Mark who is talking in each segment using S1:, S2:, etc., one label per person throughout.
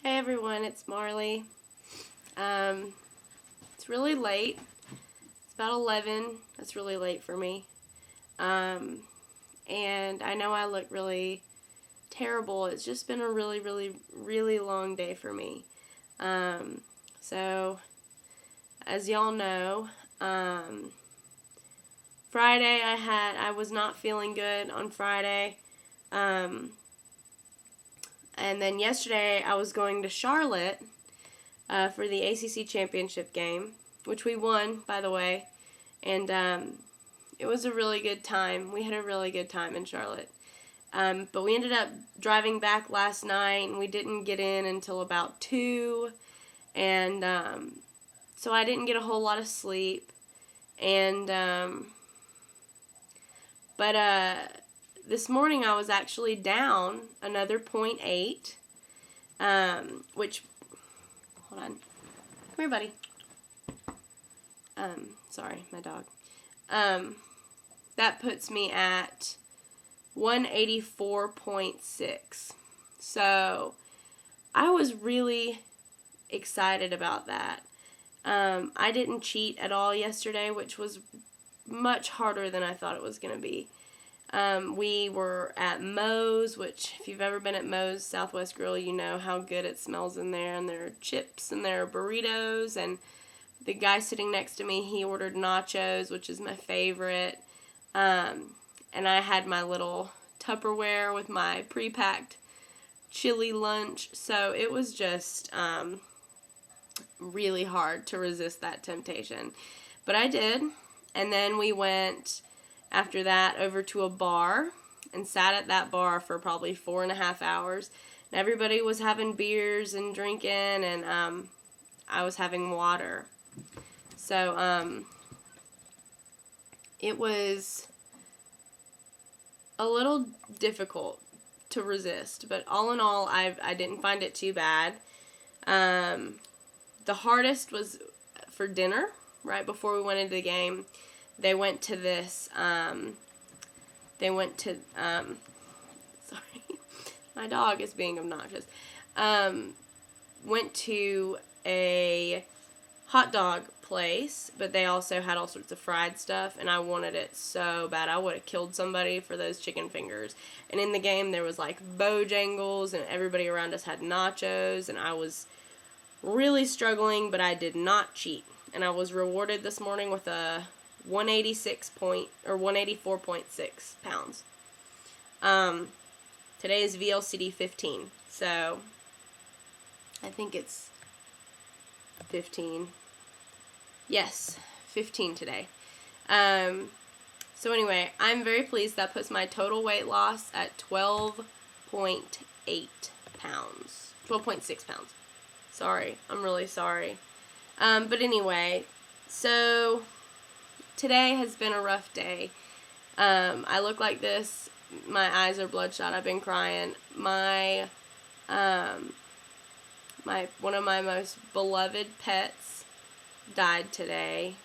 S1: Hey everyone, it's Marley. It's really late. It's about 11. That's really late for me. And I know I look really terrible. It's just been a really long day for me. So, as y'all know, Friday I was not feeling good on Friday. And then yesterday I was going to Charlotte for the ACC championship game, which we won, by the way. And it was a really good time. We had a really good time in Charlotte. But we ended up driving back last night, and we didn't get in until about 2. And so I didn't get a whole lot of sleep. And this morning I was actually down another 0.8, which, hold on, come here, buddy. Sorry, my dog. That puts me at 184.6. So I was really excited about that. I didn't cheat at all yesterday, which was much harder than I thought it was going to be. We were at Moe's, which if you've ever been at Moe's Southwest Grill, you know how good it smells in there, and there are chips and there are burritos, and the guy sitting next to me, he ordered nachos, which is my favorite, and I had my little Tupperware with my pre-packed chili lunch, so it was just really hard to resist that temptation, but I did. And then we went after that over to a bar and sat at that bar for probably 4.5 hours. And everybody was having beers and drinking, and I was having water. So it was a little difficult to resist, but all in all, I didn't find it too bad. The hardest was for dinner, right before we went into the game. They went to this, sorry, my dog is being obnoxious, went to a hot dog place, but they also had all sorts of fried stuff, and I wanted it so bad. I would have killed somebody for those chicken fingers. And in the game, there was like Bojangles, and everybody around us had nachos, and I was really struggling, but I did not cheat. And I was rewarded this morning with a 184.6 pounds. Today is VLCD 15, so I think it's 15. Yes, 15 today. So anyway, I'm very pleased. That puts my total weight loss at 12.8 pounds. 12.6 pounds. Sorry, I'm really sorry. But anyway, so today has been a rough day. I look like this. My eyes are bloodshot. I've been crying. One of my most beloved pets died today.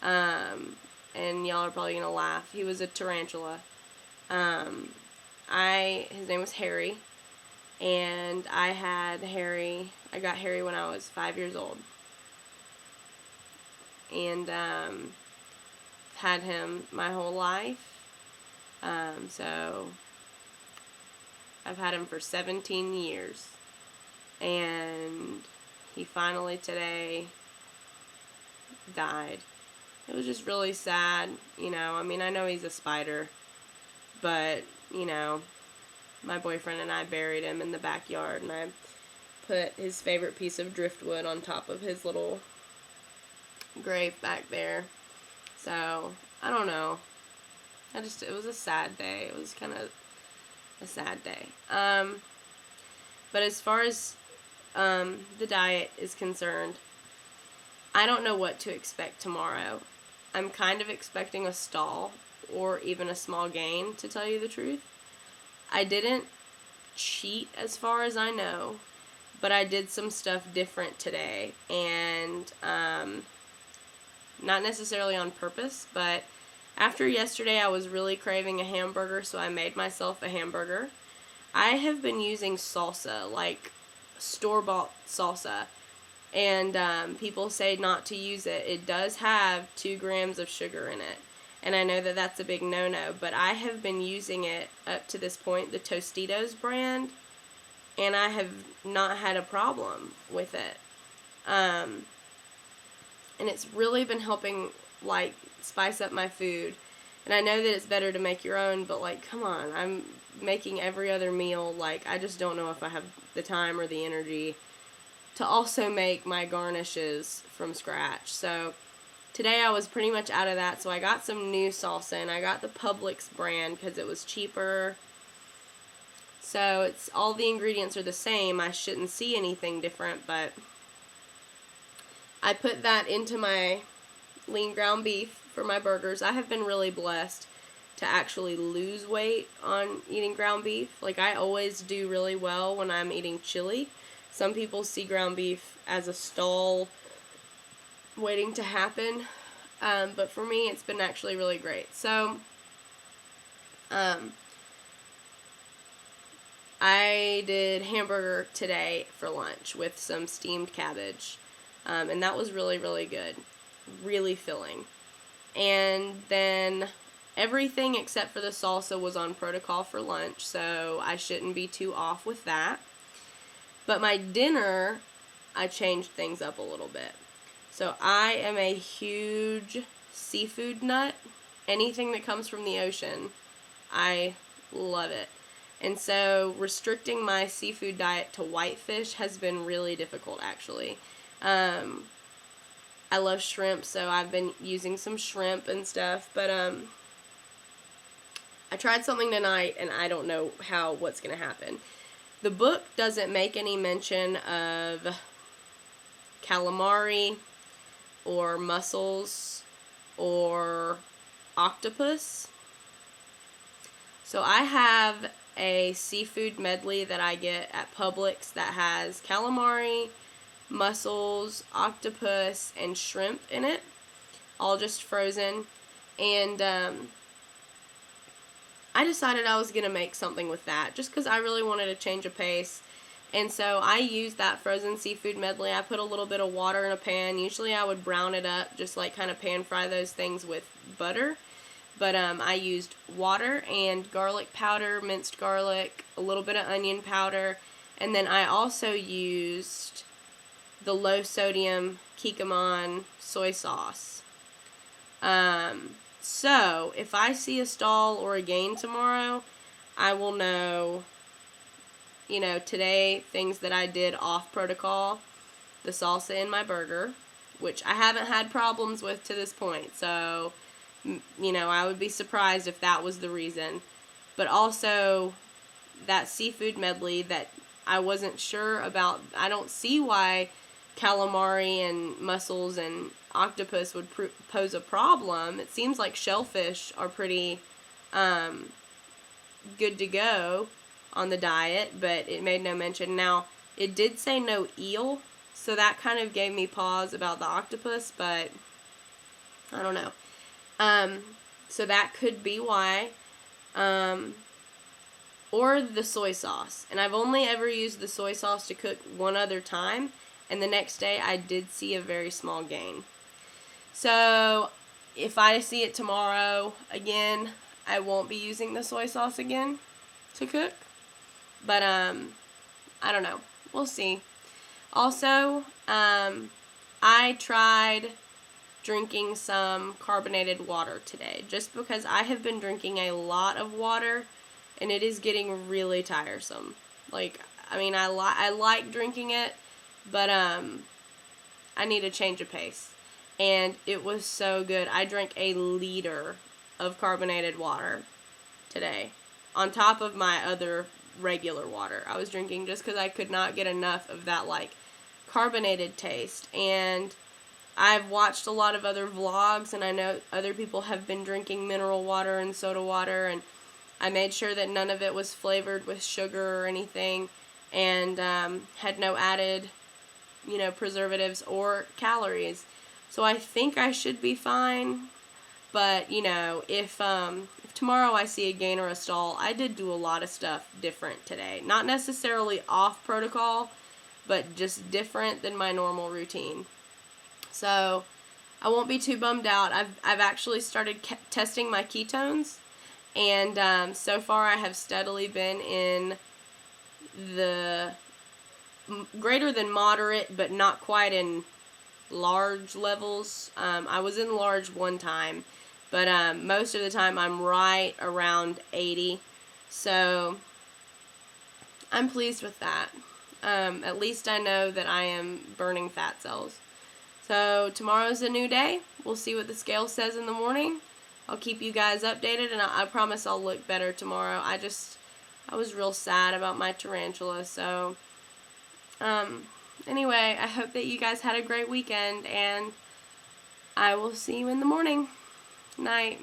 S1: And y'all are probably gonna laugh. He was a tarantula. His name was Harry, and I got Harry when I was 5 years old. And had him my whole life. So I've had him for 17 years. And he finally today died. It was just really sad, you know. I mean, I know he's a spider, but, you know, my boyfriend and I buried him in the backyard, and I put his favorite piece of driftwood on top of his little grave back there. So, I don't know. It was a sad day. It was kind of a sad day. But as far as the diet is concerned, I don't know what to expect tomorrow. I'm kind of expecting a stall or even a small gain, to tell you the truth. I didn't cheat as far as I know, but I did some stuff different today, and not necessarily on purpose, but after yesterday I was really craving a hamburger, so I made myself a hamburger. I have been using salsa like store-bought salsa. And people say not to use it. It does have 2 grams of sugar in it. And I know that that's a big no-no, but I have been using it up to this point, the Tostitos brand, and I have not had a problem with it. And it's really been helping, like, spice up my food. And I know that it's better to make your own, but, like, come on, I'm making every other meal. Like, I just don't know if I have the time or the energy to also make my garnishes from scratch. So today I was pretty much out of that, so I got some new salsa, and I got the Publix brand because it was cheaper. So it's all the ingredients are the same. I shouldn't see anything different, but I put that into my lean ground beef for my burgers. I have been really blessed to actually lose weight on eating ground beef. Like, I always do really well when I'm eating chili. Some people see ground beef as a stall waiting to happen, but for me it's been actually really great. So I did hamburger today for lunch with some steamed cabbage, and that was really, really good, really filling. And then everything except for the salsa was on protocol for lunch, so I shouldn't be too off with that. But my dinner, I changed things up a little bit. So I am a huge seafood nut. Anything that comes from the ocean, I love it. And so restricting my seafood diet to whitefish has been really difficult, actually. I love shrimp, so I've been using some shrimp and stuff. But I tried something tonight, and I don't know what's going to happen. The book doesn't make any mention of calamari or mussels or octopus. So I have a seafood medley that I get at Publix that has calamari, mussels, octopus, and shrimp in it, all just frozen. And I decided I was going to make something with that just because I really wanted a change of pace. And so I used that frozen seafood medley. I put a little bit of water in a pan. Usually I would brown it up, just like kind of pan fry those things with butter. But I used water and garlic powder, minced garlic, a little bit of onion powder. And then I also used the low sodium Kikkoman soy sauce. So, if I see a stall or a gain tomorrow, I will know, today, things that I did off protocol, the salsa in my burger, which I haven't had problems with to this point, so, I would be surprised if that was the reason. But also, that seafood medley that I wasn't sure about. I don't see why calamari and mussels and octopus would pose a problem. It seems like shellfish are pretty good to go on the diet, but it made no mention. Now, it did say no eel, so that kind of gave me pause about the octopus, but I don't know. So that could be why. Or the soy sauce. And I've only ever used the soy sauce to cook one other time, and the next day I did see a very small gain. So, if I see it tomorrow again, I won't be using the soy sauce again to cook. But, I don't know. We'll see. Also, I tried drinking some carbonated water today, just because I have been drinking a lot of water, and it is getting really tiresome. Like, I mean, I like drinking it, but, I need a change of pace. And it was so good. I drank a liter of carbonated water today, on top of my other regular water I was drinking, just because I could not get enough of that, like, carbonated taste. And I've watched a lot of other vlogs, and I know other people have been drinking mineral water and soda water, and I made sure that none of it was flavored with sugar or anything, and had no added, preservatives or calories. So I think I should be fine, but, if tomorrow I see a gain or a stall, I did do a lot of stuff different today. Not necessarily off protocol, but just different than my normal routine. So I won't be too bummed out. I've actually started testing my ketones, and so far I have steadily been in the greater than moderate, but not quite in large levels. I was in large one time, but most of the time I'm right around 80. So I'm pleased with that. At least I know that I am burning fat cells. So tomorrow's a new day. We'll see what the scale says in the morning. I'll keep you guys updated, and I promise I'll look better tomorrow. I was real sad about my tarantula. So anyway, I hope that you guys had a great weekend, and I will see you in the morning. Night.